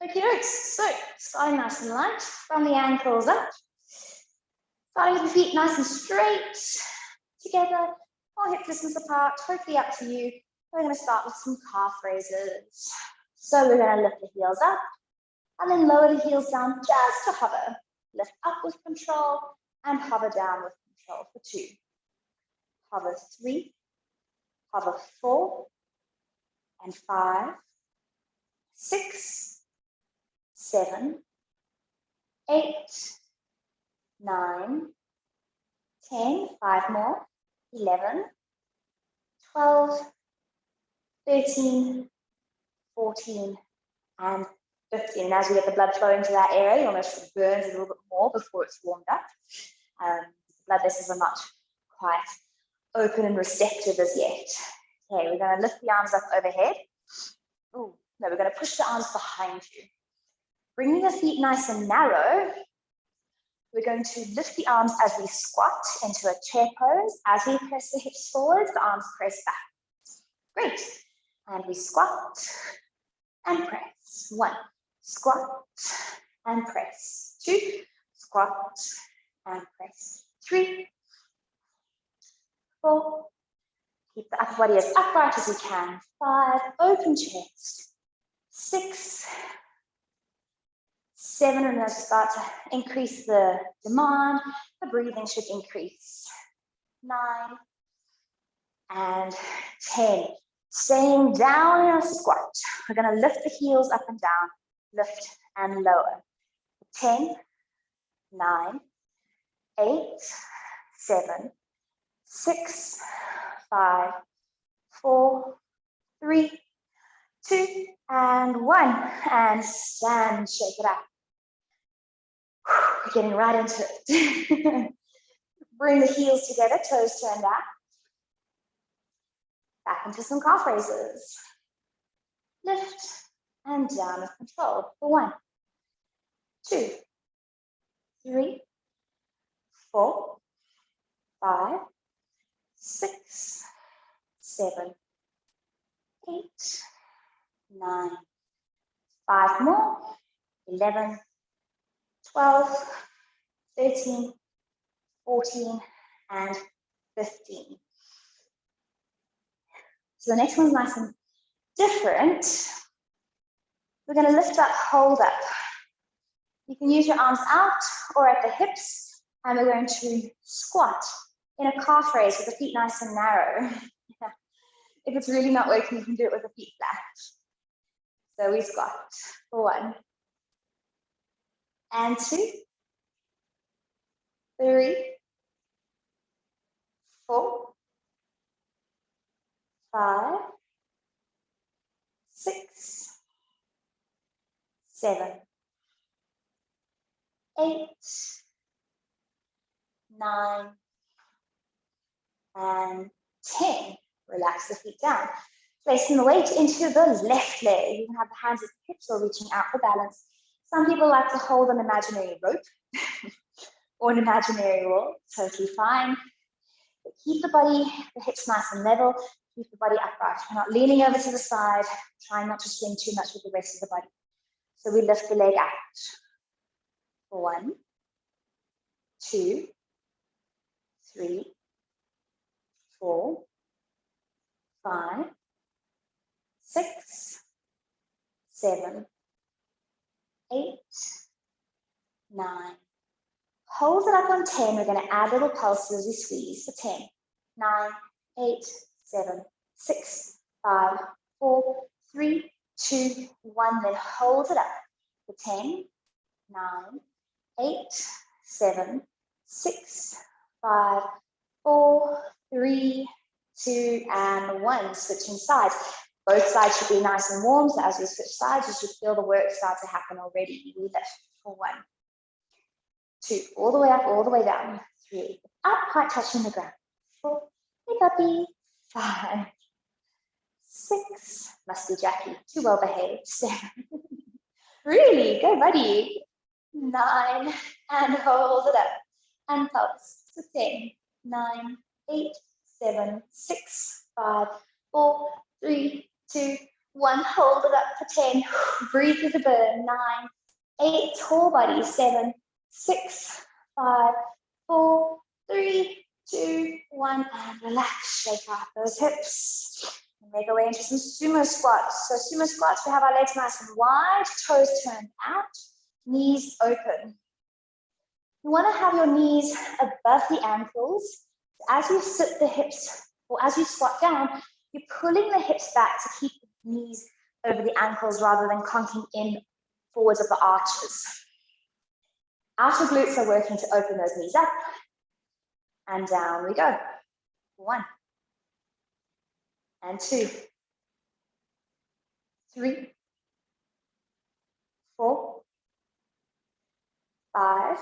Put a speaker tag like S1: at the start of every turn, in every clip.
S1: Okay, so starting nice and light from the ankles up. Starting with the feet nice and straight together, or hip distance apart, totally up to you. We're going to start with some calf raises. So we're going to lift the heels up and then lower the heels down just to hover. Lift up with control and hover down with control for 2. Hover 3, hover 4, and 5, 6, 7, 8, 9, 10, 5 more, 11, 12, 13, 14, and 15. And as we get the blood flowing to that area, you almost burns a little bit more before it's warmed up. Blood vessels are not quite open and receptive as yet. Okay, we're going to lift the arms up overhead. Ooh, no, we're going to push the arms behind you. Bringing the feet nice and narrow, we're going to lift the arms as we squat into a chair pose. As we press the hips forward, the arms press back. Great. And we squat and press. 1, squat and press. 2, squat and press. 3, 4, keep the upper body as upright as you can. 5, open chest. 6, 7, and as you start to increase the demand, the breathing should increase. 9, and 10. Staying down in a squat. We're going to lift the heels up and down, lift and lower. 10, 9, 8, 7, 6, 5, 4, 3, 2, and 1. And stand, shake it out. We're getting right into it. Bring the heels together, toes turned back. Back into some calf raises. Lift and down with control for 1, 2, 3, 4, 5, 6, 7, 8, 9, 5 more, 11, 12, 13, 14, and 15. So the next one's nice and different. We're going to lift up, hold up. You can use your arms out or at the hips, and we're going to squat in a calf raise with the feet nice and narrow. If it's really not working, you can do it with the feet flat. So we squat for 1, and 2, 3, 4, 5, 6, 7, 8, 9, and 10. Relax the feet down. Placing the weight into the left leg. You can have the hands at the hips or reaching out for balance. Some people like to hold an imaginary rope or an imaginary wall. Totally fine. But keep the body, the hips nice and level. Keep the body upright. We're not leaning over to the side. Trying not to swing too much with the rest of the body. So we lift the leg out. 1, 2, 3, 4, 5, 6, 7, 8, 9. Hold it up on 10. We're going to add little pulses as we squeeze for 10, 9, 8, 7, 6, 5, 4, 3, 2, 1. Then hold it up for 10, 9, 8, 7, 6, 5, 4, 3, 2, and 1. Switching sides. Both sides should be nice and warm, so as we switch sides, you should feel the work start to happen already. We lift for 1, 2, all the way up, all the way down. 3, up, quite touching the ground. 4, hey puppy. 5, 6, must be Jackie, too well behaved. 7, really, go buddy. 9, and hold it up. And pulse. So 10, 9, 8, 7, 6, 5, 4, 3, 2, 1, hold it up for 10. Breathe through the burn. 9, 8, tall body. 7, 6, 5, 4, 3, 2, 1, and relax. Shake out those hips. Make our way into some sumo squats. So sumo squats, we have our legs nice and wide, toes turned out, knees open. You want to have your knees above the ankles. As you sit the hips, or as you squat down, you're pulling the hips back to keep the knees over the ankles rather than conking in forwards of the arches. Outer glutes are working to open those knees up. And down we go. 1. And 2. 3. 4. 5.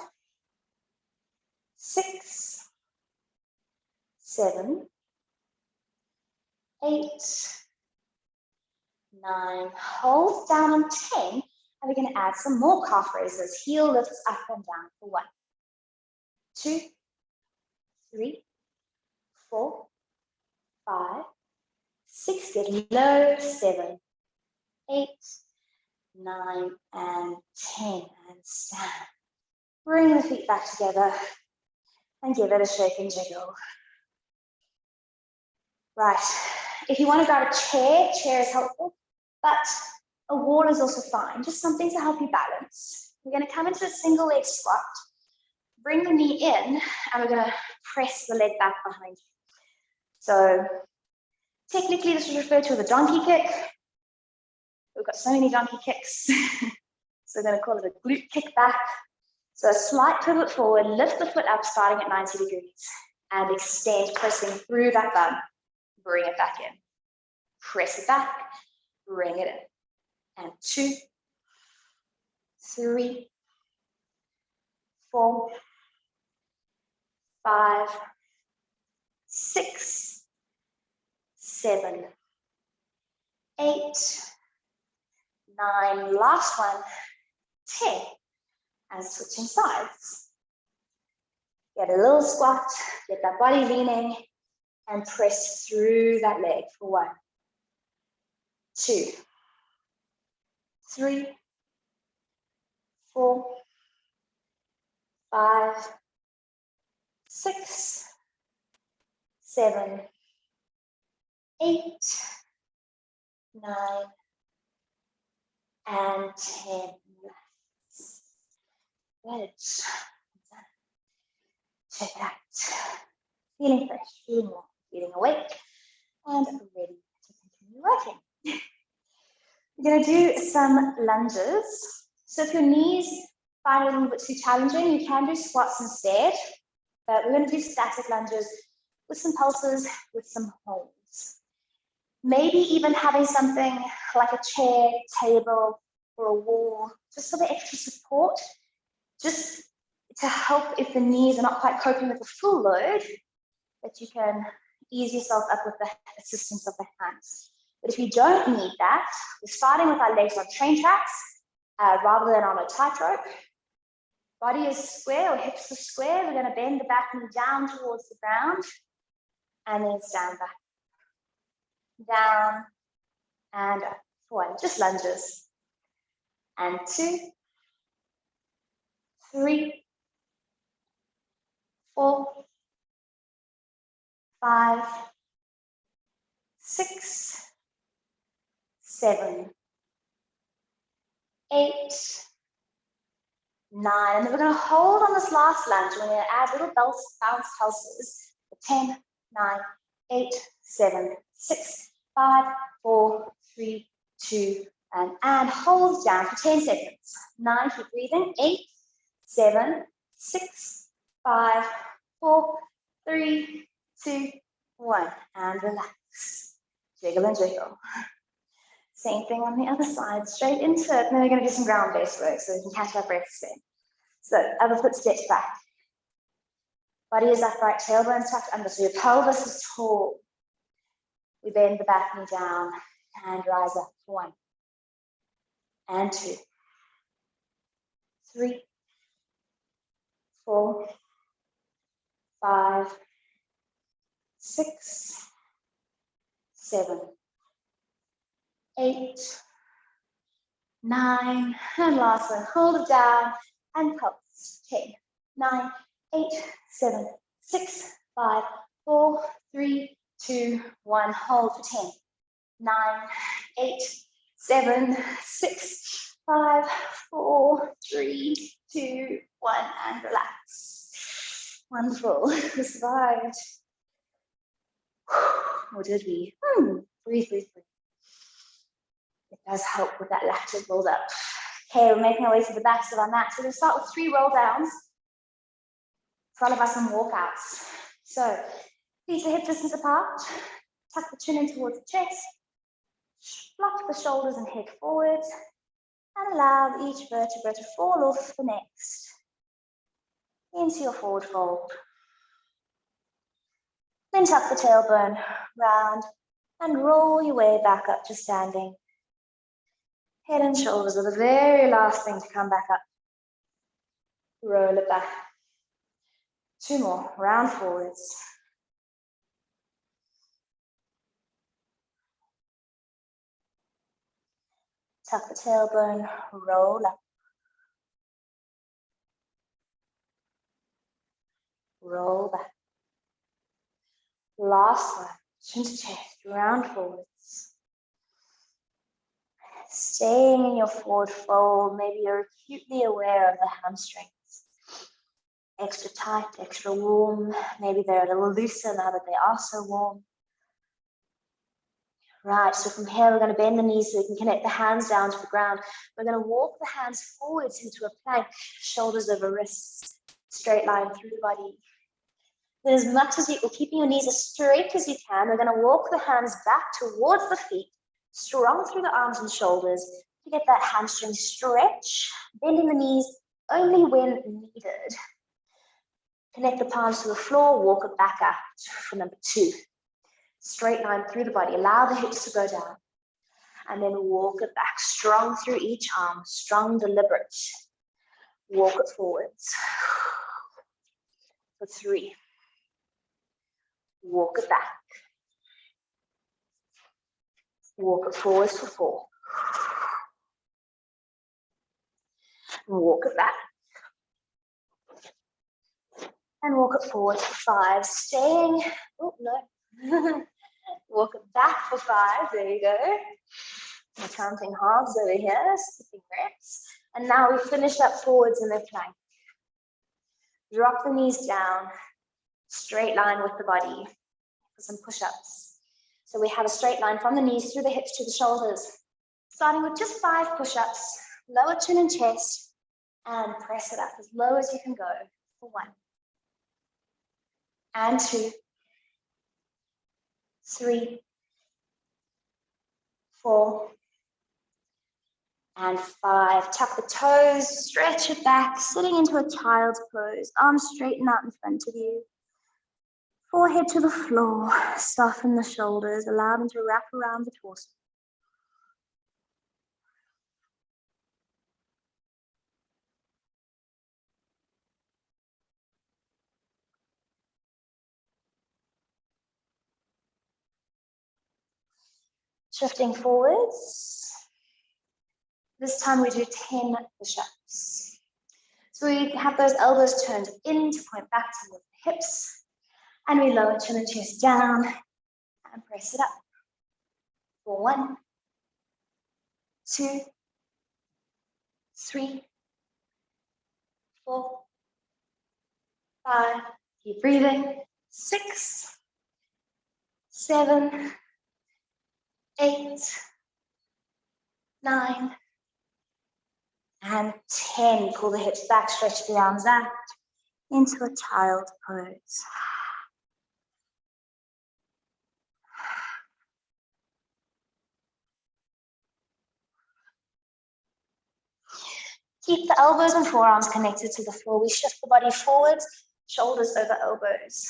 S1: 6. 7. 8. 9. Hold down on 10. And we're going to add some more calf raises. Heel lifts up and down for 1. 2. 3. 4. 5. 6. Get low. 7. 8. 9 and 10. And stand. Bring the feet back together and give it a shake and jiggle. Right. If you want to grab a chair is helpful, but a wall is also fine. Just something to help you balance. We're going to come into a single leg squat. Bring the knee in, and we're going to press the leg back behind you. So technically, this is referred to as a donkey kick. We've got so many donkey kicks. So we're going to call it a glute kick back. So a slight pivot forward, lift the foot up, starting at 90 degrees, and extend, pressing through that bum. Bring it back in. Press it back, bring it in. And 2, 3, 4, 5, 6, 7, 8, 9, last one, 10. And switching sides. Get a little squat, get that body leaning, and press through that leg for 1, 2, 3, 4, 5, 6, 7, 8, 9, and 10. Good. Check it out. Feeling fresh, feeling warm, feeling awake, and ready to continue working. We're going to do some lunges. So if your knees find it a little bit too challenging, you can do squats instead. But we're going to do static lunges with some pulses, with some holds. Maybe even having something like a chair, table, or a wall, just for the extra support, just to help if the knees are not quite coping with the full load, that you can ease yourself up with the assistance of the hands. But if you don't need that, we're starting with our legs on train tracks rather than on a tightrope. Body is square or hips are square. We're going to bend the back knee down towards the ground and then stand back. Down and up. 1, just lunges. And 2, 3, 4, 5, 6, 7, 8, 9. And then we're going to hold on this last lunge. We're going to add little bounce pulses. 10, 9, 8, 7, 6, 5, 4, 3, 2, and hold down for 10 seconds. 9, keep breathing. 8, 7, 6, 5, 4, 3, 2, 1. And relax. Jiggle and jiggle. Same thing on the other side. Straight into it. And then we're going to do some ground-based work so we can catch our breaths in. So other foot steps back. Body is upright, tailbone tucked under. So your pelvis is tall. We bend the back knee down and rise up. 1. And 2. 3. 4. 5. 6. 7. 8, 9, and last one, hold it down and pulse. 10, 9, 8, 7, 6, 5, 4, 3, 2, 1, hold for 10, 9, 8, 7, 6, 5, 4, 3, 2, 1, and relax. Wonderful, we survived. Or did we? Breathe, breathe, breathe. It does help with that lateral build up. Okay, we're making our way to the backs of our mat. So we're going to start with 3 roll downs, followed by some walkouts. So feet are hip distance apart, tuck the chin in towards the chest, flock the shoulders and head forwards, and allow each vertebra to fall off the next into your forward fold. Then tuck the tailbone round and roll your way back up to standing. Head and shoulders are the very last thing to come back up. Roll it back. 2 more, round forwards. Tuck the tailbone, roll up. Roll back. Last one, chin to chest, round forwards. Staying in your forward fold, maybe you're acutely aware of the hamstrings. Extra tight, extra warm, maybe they're a little looser now that they are so warm. Right, so from here we're going to bend the knees so we can connect the hands down to the ground. We're going to walk the hands forwards into a plank, shoulders over wrists, straight line through the body. Then as much as you're keeping your knees as straight as you can, we're going to walk the hands back towards the feet, strong through the arms and shoulders to get that hamstring stretch, bending the knees only when needed. Connect the palms to the floor, walk it back out for number 2. Straight line through the body, allow the hips to go down, and then walk it back, strong through each arm, strong, deliberate. Walk it forwards for 3. Walk it back. Walk it forwards for 4. Walk it back. And walk it forward for 5. Staying, oh no. Walk it back for 5, there you go. We're counting halves over here, skipping reps. And now we finish up forwards in the plank. Drop the knees down, straight line with the body for some push-ups. So we have a straight line from the knees through the hips to the shoulders. Starting with just 5 push-ups, lower chin and chest, and press it up as low as you can go for 1. And 2. 3, 4, and 5. Tuck the toes, stretch it back, sitting into a child's pose. Arms straighten out in front of you. Forehead to the floor, soften the shoulders, allow them to wrap around the torso. Shifting forwards. This time we do 10 push-ups. So we have those elbows turned in to point back towards the hips. And we lower chin and chest down and press it up. For 1, 2, 3, 4, 5. Keep breathing. 6, 7, 8, 9, and 10. Pull the hips back, stretch the arms out into a child pose. Keep the elbows and forearms connected to the floor. We shift the body forwards, shoulders over elbows.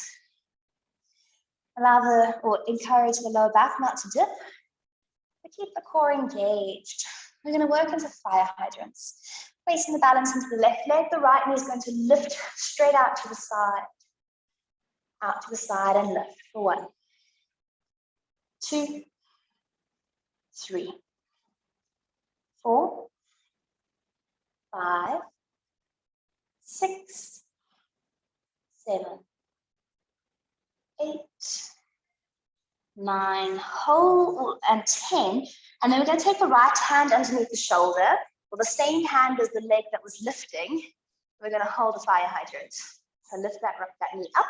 S1: Encourage the lower back not to dip, but keep the core engaged. We're going to work into fire hydrants. Placing the balance into the left leg, the right knee is going to lift straight out to the side. Out to the side and lift for 1, 2, 3, 5, 6, 7, 8, 9, hold, and 10. And then we're going to take the right hand underneath the shoulder, or the same hand as the leg that was lifting. We're going to hold the fire hydrant. So lift that knee up.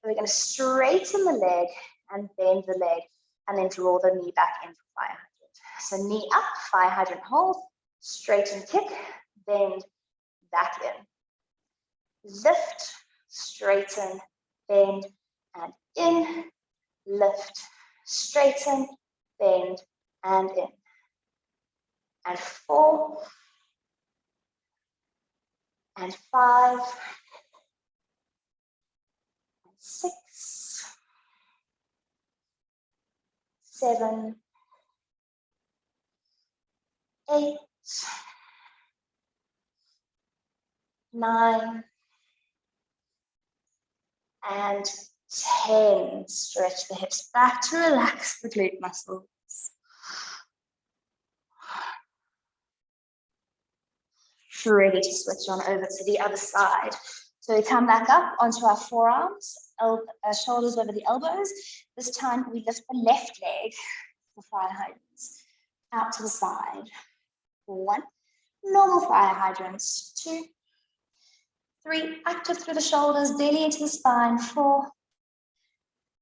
S1: And we're going to straighten the leg and bend the leg, and then draw the knee back in for fire hydrant. So knee up, fire hydrant hold, straighten, kick, bend, back in. Lift, straighten, bend, and in. Lift, straighten, bend, and in. And 4, and 5, and 6, 7, 8, 9, and 10. Stretch the hips back to relax the glute muscles. Ready to switch on over to the other side. So we come back up onto our forearms, shoulders over the elbows. This time we lift the left leg for fire hydrants out to the side. 1, normal fire hydrants. 2, 3, active through the shoulders, belly into the spine. 4,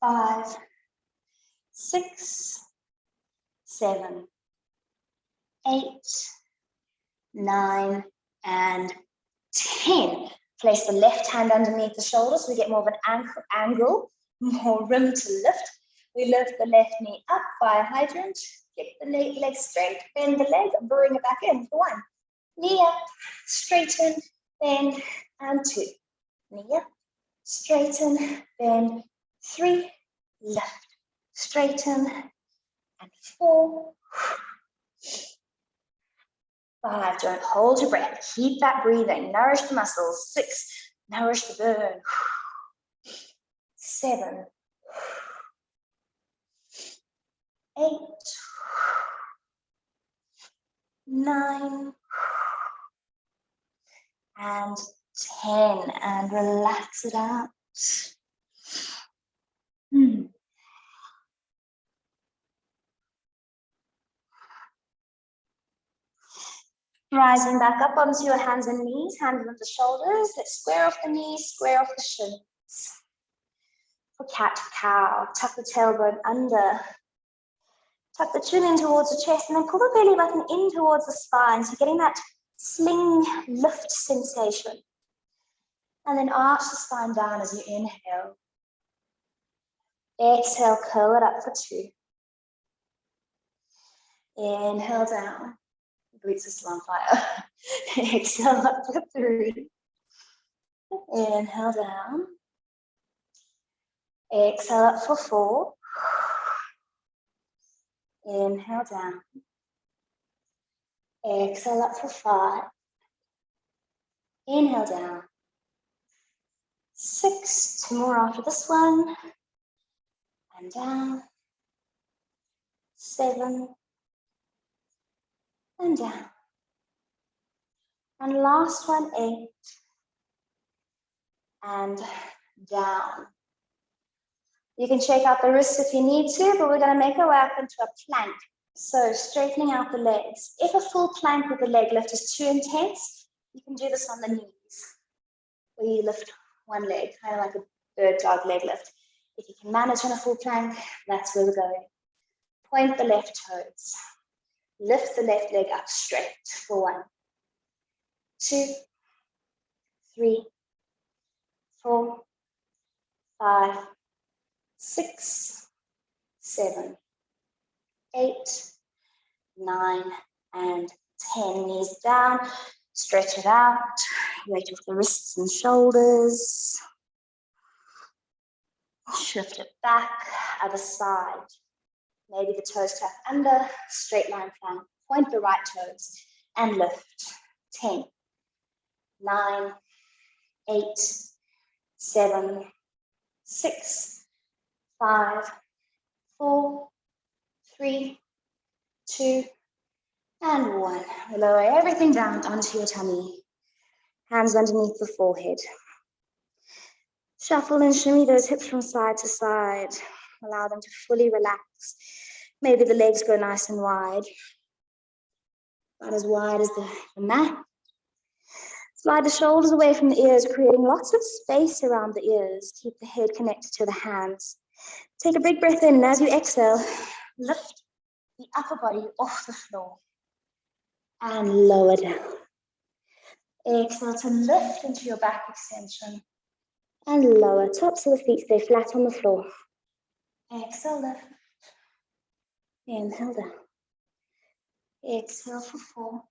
S1: 5, 6, 7, 8, 9, and 10. Place the left hand underneath the shoulders so we get more of an angle, more room to lift. We lift the left knee up, fire hydrant, kick the leg straight, bend the leg, bring it back in for 1. Knee up, straighten, bend, and 2. Knee up, straighten, bend, 3, lift, straighten, and 4, 5, don't hold your breath. Keep that breathing. Nourish the muscles. 6, nourish the burn. 7, 8, 9, and 10. And relax it out. Rising back up onto your hands and knees, hands on the shoulders. Let's square off the knees, square off the shins. For cat-cow, tuck the tailbone under. Tuck the chin in towards the chest, and then pull the belly button in towards the spine. So getting that sling lift sensation. And then arch the spine down as you inhale. Exhale, curl it up for 2. Inhale down. Glutes are still on fire. Exhale up for 3. Inhale down. Exhale up for 4. Inhale down. Exhale up for 5. Inhale down. 6. 2 more after this one. And down. 7. And down. And last one, 8. And down. You can shake out the wrists if you need to, but we're going to make our way up into a plank. So straightening out the legs. If a full plank with the leg lift is too intense, you can do this on the knees, where you lift one leg, kind of like a bird dog leg lift. If you can manage on a full plank, that's where we're going. Point the left toes. Lift the left leg up straight for 1, 2, 3, 4, 5, 6, 7, 8, 9, and 10. Knees down, stretch it out, weight off the wrists and shoulders. Shift it back, other side. Maybe the toes tap under, straight line plank. Point the right toes and lift. 10, 9, 8, 7, 6, 5, 4, 3, 2, And 1. Lower everything down onto your tummy. Hands underneath the forehead. Shuffle and shimmy those hips from side to side. Allow them to fully relax. Maybe the legs go nice and wide. About as wide as the mat. Slide the shoulders away from the ears, creating lots of space around the ears. Keep the head connected to the hands. Take a big breath in, and as you exhale, lift the upper body off the floor and lower down. Exhale to lift into your back extension and lower. Tops of the feet stay flat on the floor. Exhale, lift. Inhale, down. Exhale for 4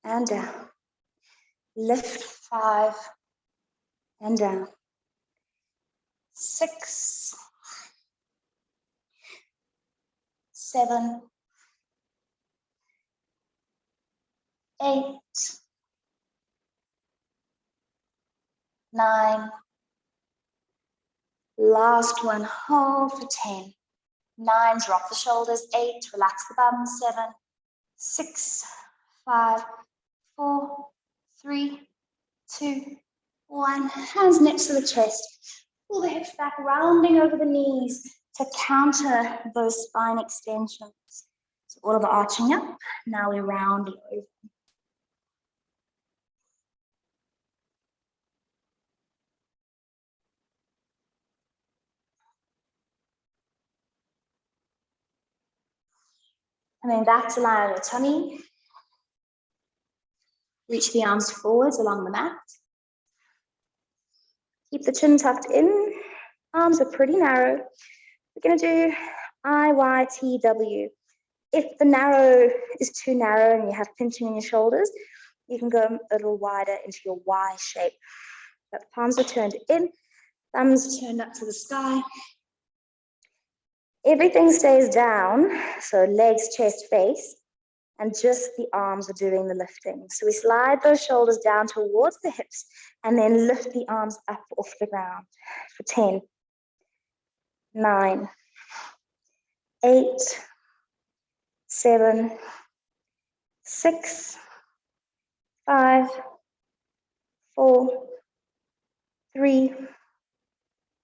S1: and down. Lift 5 and down. 6, 7, 8, 9. Last one, hold for 10. 9, drop the shoulders. 8, relax the bum. 7, 6, 5, 4, 3, 2, 1. Hands next to the chest. Pull the hips back, rounding over the knees to counter those spine extensions. So all of the arching up, now we round over. And then back to lie on your tummy. Reach the arms forwards along the mat. Keep the chin tucked in. Arms are pretty narrow. We're going to do IYTW. If the narrow is too narrow and you have pinching in your shoulders, you can go a little wider into your Y shape. But the palms are turned in, thumbs turned up to the sky. Everything stays down, so legs, chest, face, and just the arms are doing the lifting. So we slide those shoulders down towards the hips and then lift the arms up off the ground for 10, 9, 8, 7, 6, 5, 4, 3,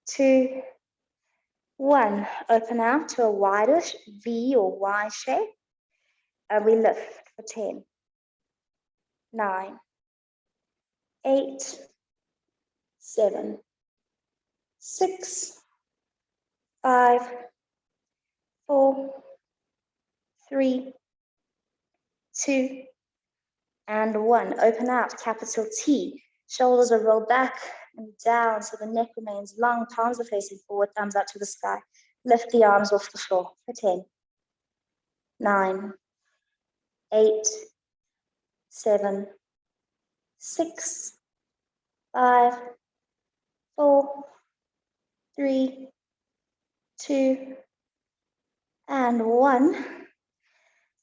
S1: 2, 1. Open out to a wider V or Y shape. And we lift for 10, 9, 8, 7, 6, 5, 4, 3, 2, and 1. Open out, capital T. Shoulders are rolled back and down so the neck remains long. Palms are facing forward, thumbs up to the sky. Lift the arms off the floor for 10, 9, 8, 7, 6, 5, 4, 3, 2, and 1.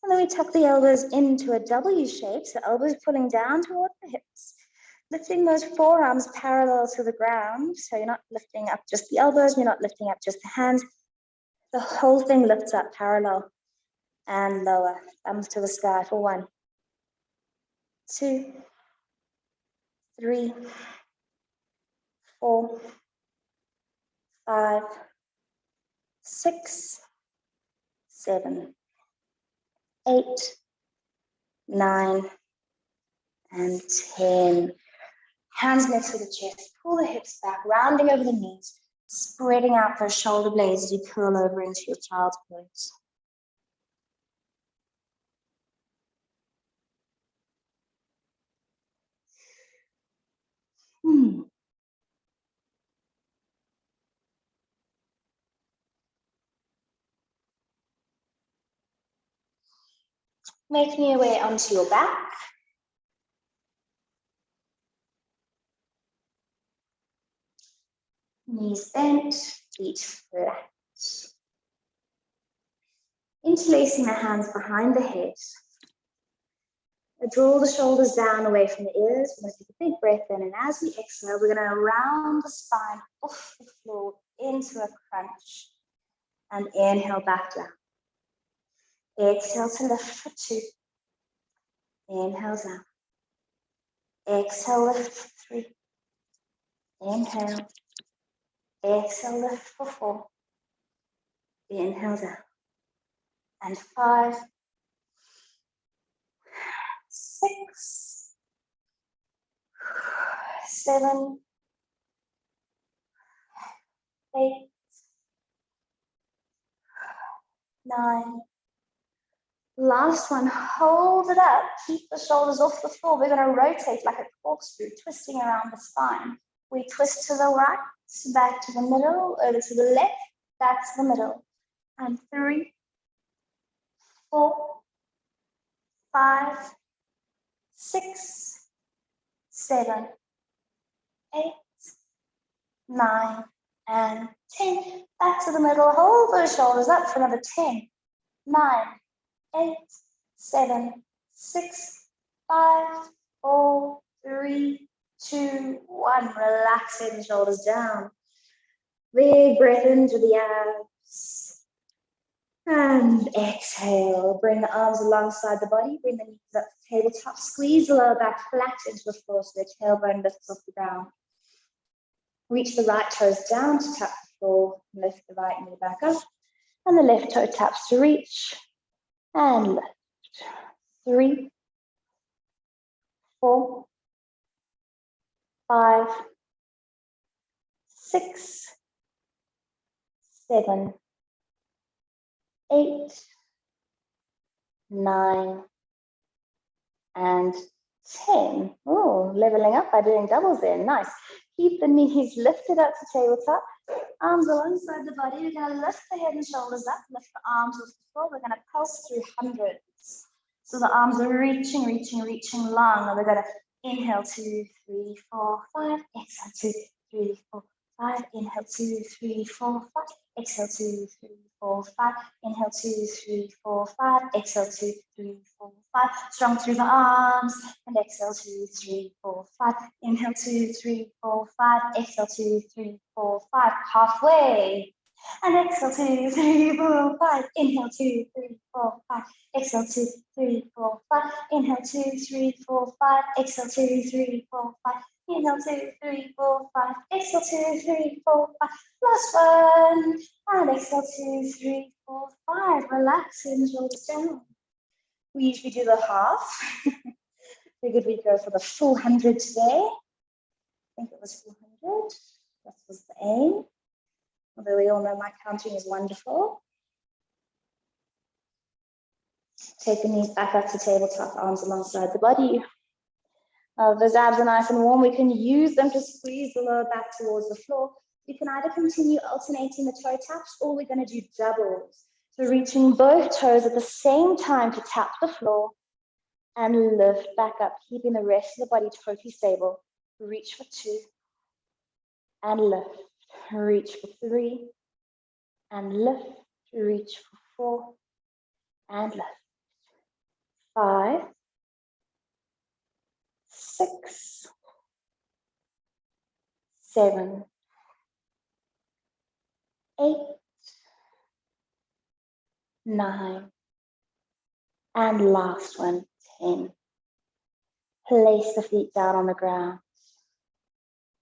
S1: And then we tuck the elbows into a W shape, so elbows pulling down toward the hips. Lifting those forearms parallel to the ground, so you're not lifting up just the elbows, you're not lifting up just the hands. The whole thing lifts up parallel and lower. Thumbs to the sky for 1, 2, 3, 4, 5, 6, 7, 8, 9, and 10. Hands next to the chest. Pull the hips back, rounding over the knees, spreading out those shoulder blades as you curl over into your child's pose. Making your way onto your back. Knees bent, feet flat. Interlacing the hands behind the head. Draw the shoulders down away from the ears. We're going to take a big breath in, and as we exhale, we're going to round the spine off the floor into a crunch and inhale back down. Exhale to lift for 2. Inhales out. Exhale, lift for 3. Inhale. Exhale, lift for 4. Inhales out. And 5, 6, 7, 8, 9. Last one, hold it up. Keep the shoulders off the floor. We're going to rotate like a corkscrew, twisting around the spine. We twist to the right, back to the middle, over to the left, back to the middle. And 3, 4, 5, 6, 7, 8, 9, and 10. Back to the middle. Hold those shoulders up for another 10, 9, 8, 7, 6, 5, 4, 3, 2, 1. Relaxing the shoulders down. Big breath into the abs. And exhale. Bring the arms alongside the body. Bring the knees up to tabletop. Squeeze the lower back flat into the floor so the tailbone lifts off the ground. Reach the right toes down to tap the floor. Lift the right knee back up. And the left toe taps to reach. And lift. 3, 4, 5, 6, 7, 8, 9, and 10. Oh, leveling up by doing doubles there. Nice. Keep the knees lifted up to tabletop. Arms alongside the body. We're going to lift the head and shoulders up. Lift the arms off the floor. We're going to pulse through hundreds. So the arms are reaching, reaching, reaching long. And we're going to inhale 2, 3, 4, 5. Exhale 2, 3, 4, 5. Inhale 2, 3, 4, 5. Exhale 2, 3, 4, 5. Inhale 2, 3, 4, 5. Exhale 2, 3, 4, 5. Strong through the arms. And exhale 2, 3, 4, 5. Inhale 2, 3, 4, 5. Exhale 2, 3, 4, 5. Halfway. And exhale 2, 3, 4, 5. Inhale 2, 3, 4, 5. Exhale 2, 3, 4, 5. Inhale 2, 3, 4, 5. Exhale 2, 3, 4, 5. Inhale 2, 3, 4, 5. Exhale 2, 3, 4, 5. Last one. And exhale 2, 3, 4, 5. Relaxing, shoulders down. We usually do the half. Figured we'd go for the full 100 today. I think it was 400. That was the aim. Although we all know my counting is wonderful. Take the knees back up to tabletop, arms alongside the body. Those abs are nice and warm. We can use them to squeeze the lower back towards the floor. You can either continue alternating the toe taps, or we're going to do doubles. So reaching both toes at the same time to tap the floor and lift back up, keeping the rest of the body totally stable. Reach for 2 and lift. Reach for 3 and lift. Reach for 4 and lift. 5, 6, 7, 8, 9, and last one, 10. Place the feet down on the ground.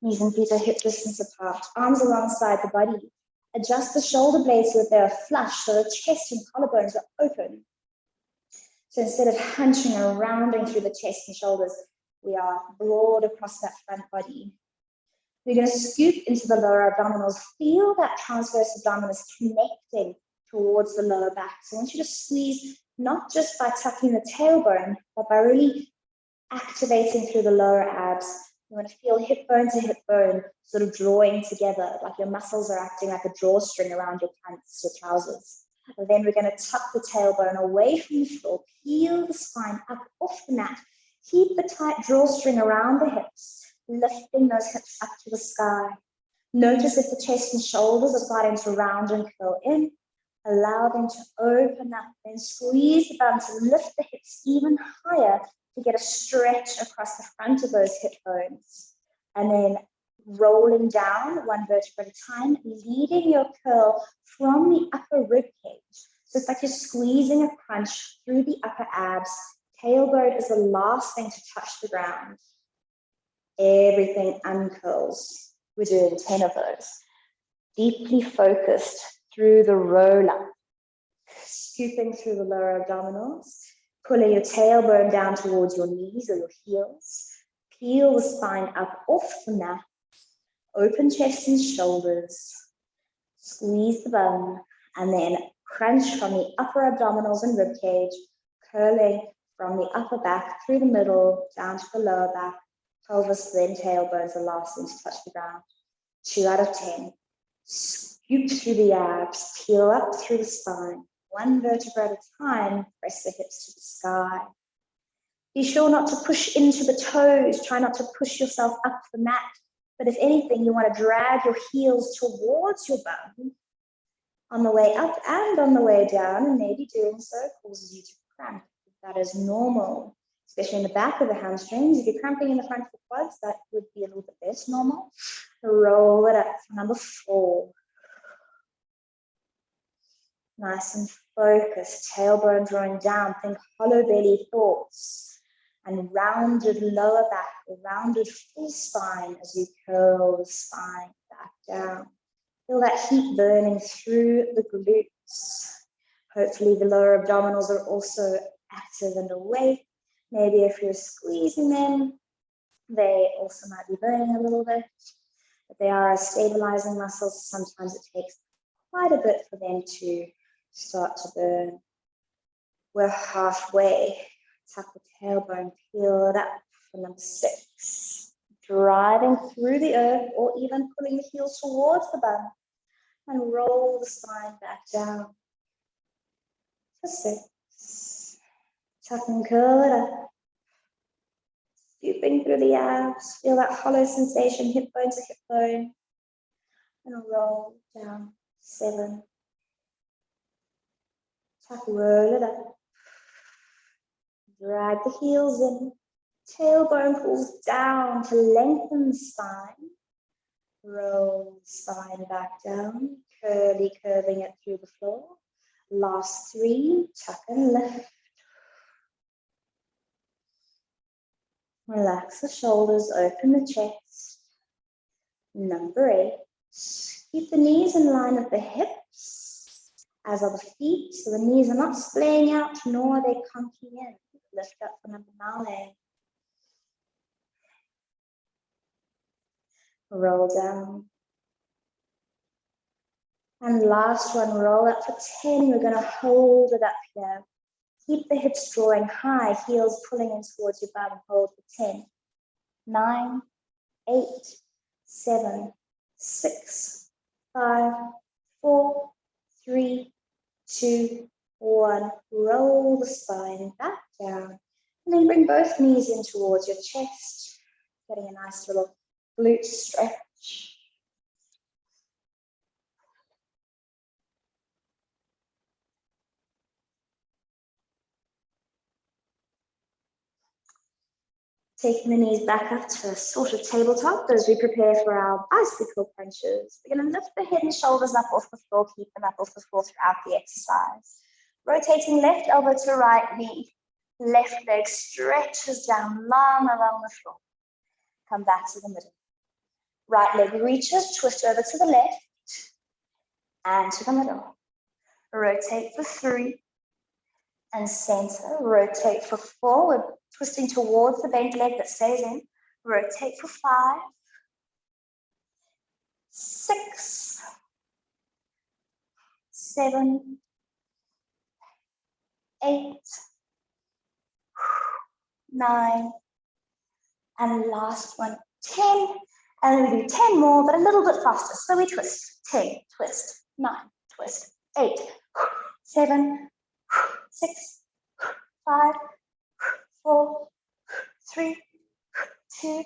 S1: Knees and feet are hip distance apart, arms alongside the body. Adjust the shoulder blades so that they are flush, so the chest and collarbones are open. So instead of hunching or rounding through the chest and shoulders, we are broad across that front body. We're going to scoop into the lower abdominals. Feel that transverse abdominis connecting towards the lower back. So I want you to squeeze, not just by tucking the tailbone, but by really activating through the lower abs. You want to feel hip bone to hip bone sort of drawing together, like your muscles are acting like a drawstring around your pants, your trousers. And then we're going to tuck the tailbone away from the floor, peel the spine up off the mat, keep the tight drawstring around the hips, lifting those hips up to the sky. Notice if the chest and shoulders are starting to round and curl in. Allow them to open up, then squeeze the bum to lift the hips even higher to get a stretch across the front of those hip bones. And then rolling down one vertebra at a time, leading your curl from the upper rib cage. So it's like you're squeezing a crunch through the upper abs. Tailbone is the last thing to touch the ground. Everything uncurls. We're doing 10 of those. Deeply focused through the roll-up. Scooping through the lower abdominals. Pulling your tailbone down towards your knees or your heels. Peel the spine up off the mat. Open chest and shoulders. Squeeze the bum. And then crunch from the upper abdominals and rib cage. Curling from the upper back through the middle down to the lower back. Pelvis, then tailbone is the last thing to touch the ground. 2 out of 10. Scoop through the abs. Peel up through the spine. 1 vertebra at a time. Press the hips to the sky. Be sure not to push into the toes. Try not to push yourself up the mat. But if anything, you want to drag your heels towards your bum on the way up and on the way down, and maybe doing so causes you to cramp. That is normal, especially in the back of the hamstrings. If you're cramping in the front of the quads, that would be a little bit less normal. Roll it up for number 4. Nice and focused, tailbone drawing down. Think hollow belly thoughts and rounded lower back, rounded full spine as you curl the spine back down. Feel that heat burning through the glutes. Hopefully the lower abdominals are also active and awake. Maybe if you're squeezing them, they also might be burning a little bit. But they are stabilizing muscles. Sometimes it takes quite a bit for them to start to burn. We're halfway. Tuck the tailbone, peel it up for number 6. Driving through the earth or even pulling the heels towards the bum and roll the spine back down for 6. Tuck and curl it up. Scooping through the abs. Feel that hollow sensation, hip bone to hip bone. And roll down. 7. Tuck, roll it up. Drag the heels in. Tailbone pulls down to lengthen the spine. Roll the spine back down. Curly, curving it through the floor. Last 3. Tuck and lift. Relax the shoulders. Open the chest. Number 8. Keep the knees in line with the hips, as are the feet, so the knees are not splaying out, nor are they conking in. Lift up for number 9. Roll down. And last one, roll up for 10. We're going to hold it up here. Keep the hips drawing high, heels pulling in towards your bum. Hold for 10. 9, 8, 7, 6, 5, 4, 3, 2, 1. Roll the spine back down. And then bring both knees in towards your chest. Getting a nice little glute stretch. Taking the knees back up to a sort of tabletop as we prepare for our bicycle crunches. We're going to lift the head and shoulders up off the floor, keep them up off the floor throughout the exercise. Rotating left elbow to right knee. Left leg stretches down long along the floor. Come back to the middle. Right leg reaches, twist over to the left and to the middle. Rotate for 3 and center. Rotate for 4. We're twisting towards the bent leg that stays in. Rotate for 5, 6, 7, 8, 9, and last one, 10. And then we do 10 more, but a little bit faster. So we twist. 10, twist, 9, twist, 8, 7, 6, 5, 4, 3, 2,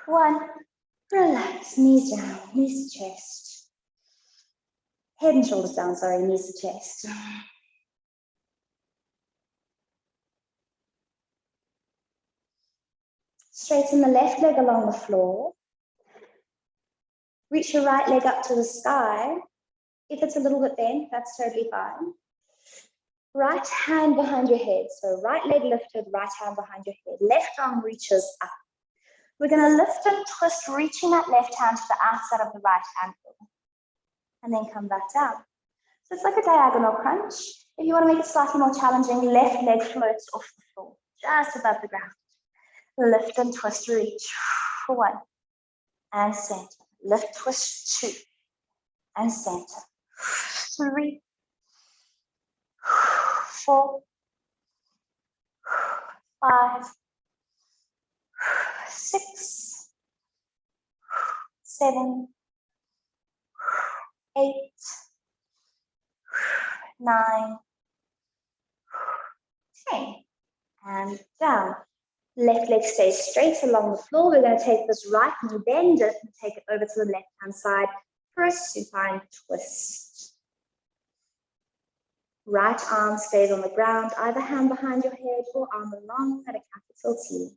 S1: 1. Relax, knees down, knees to chest. Head and shoulders down, sorry, knees to chest. Straighten the left leg along the floor. Reach your right leg up to the sky. If it's a little bit bent, that's totally fine. Right hand behind your head. So right leg lifted, right hand behind your head. Left arm reaches up. We're going to lift and twist, reaching that left hand to the outside of the right ankle. And then come back down. So it's like a diagonal crunch. If you want to make it slightly more challenging, left leg floats off the floor, just above the ground. Lift and twist, reach. 1. And center. Lift, twist, 2. And center. 3. 4. 5. 6. 7. 8. 9. 10. And down. Left leg stays straight along the floor. We're going to take this right knee, bend it, and take it over to the left-hand side for a supine twist. Right arm stays on the ground, either hand behind your head or arm along at a capital T.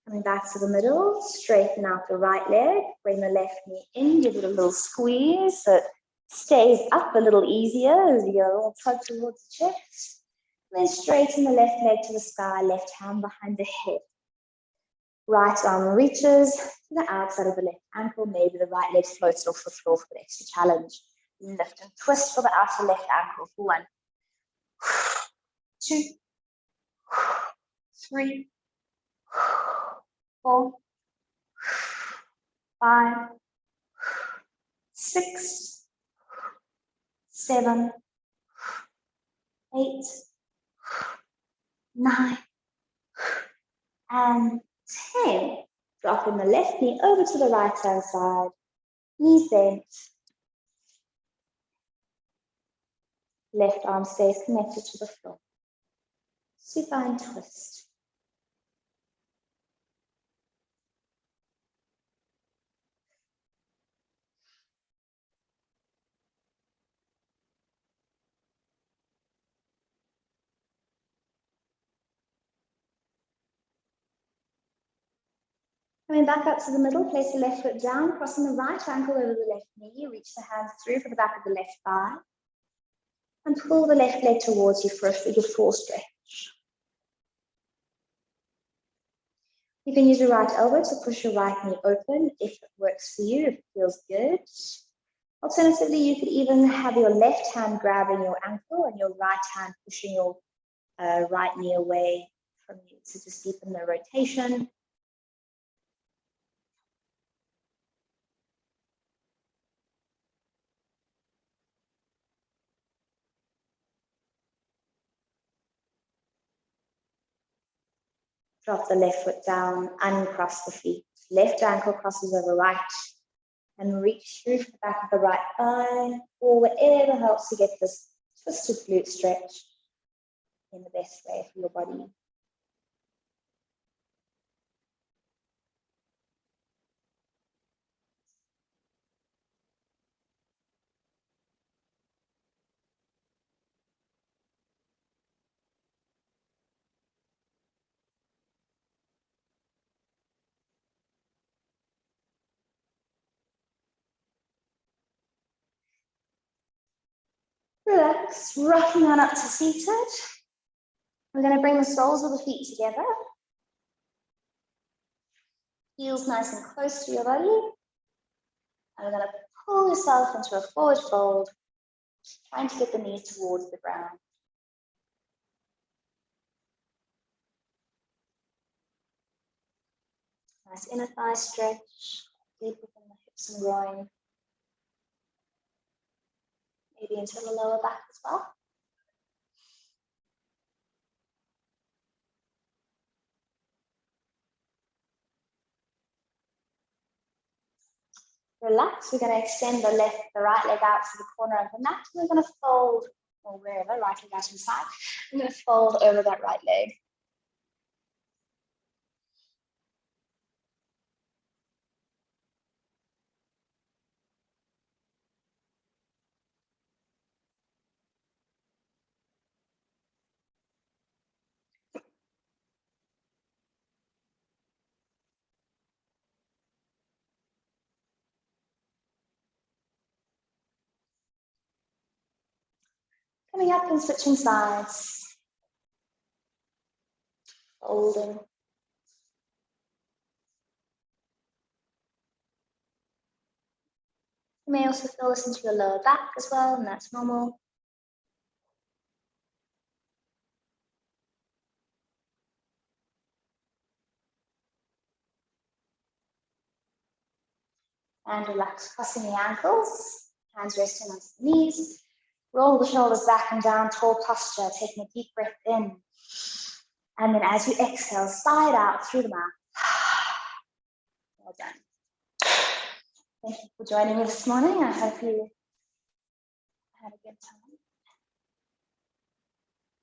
S1: Coming back to the middle, straighten out the right leg, bring the left knee in, give it a little squeeze so it stays up a little easier as you go a little tug towards the chest. And then straighten the left leg to the sky, left hand behind the head. Right arm reaches to the outside of the left ankle, maybe the right leg floats off the floor for the extra challenge. Lift and twist for the outer left ankle for 1, 2, 3, 4, 5, 6, 7, 8, 9, and 10. Dropping the left knee over to the right hand side, knees bent. Left arm stays connected to the floor. Supine twist. Coming back up to the middle, place the left foot down, crossing the right ankle over the left knee, reach the hands through for the back of the left thigh, and pull the left leg towards you for a figure 4 stretch. You can use your right elbow to push your right knee open if it works for you, if it feels good. Alternatively, you could even have your left hand grabbing your ankle and your right hand pushing your right knee away from you to just deepen the rotation. Drop the left foot down, uncross the feet. Left ankle crosses over right, and reach through for the back of the right thigh, or whatever helps you get this twisted glute stretch in the best way for your body. Relax, rocking on up to seated. We're going to bring the soles of the feet together. Heels nice and close to your body. And we're going to pull yourself into a forward fold, trying to get the knees towards the ground. Nice inner thigh stretch, deep within the hips and groin. Maybe into the lower back as well. Relax, we're going to extend the right leg out to the corner of the mat. We're going to fold, or wherever, right leg out inside. I'm going to fold over that right leg. Coming up and switching sides. Folding. You may also feel this into your lower back as well, and that's normal. And relax, crossing the ankles, hands resting onto the knees. Roll the shoulders back and down, tall posture, taking a deep breath in. And then as you exhale, sigh it out through the mouth. Well done. Thank you for joining me this morning. I hope you had a good time.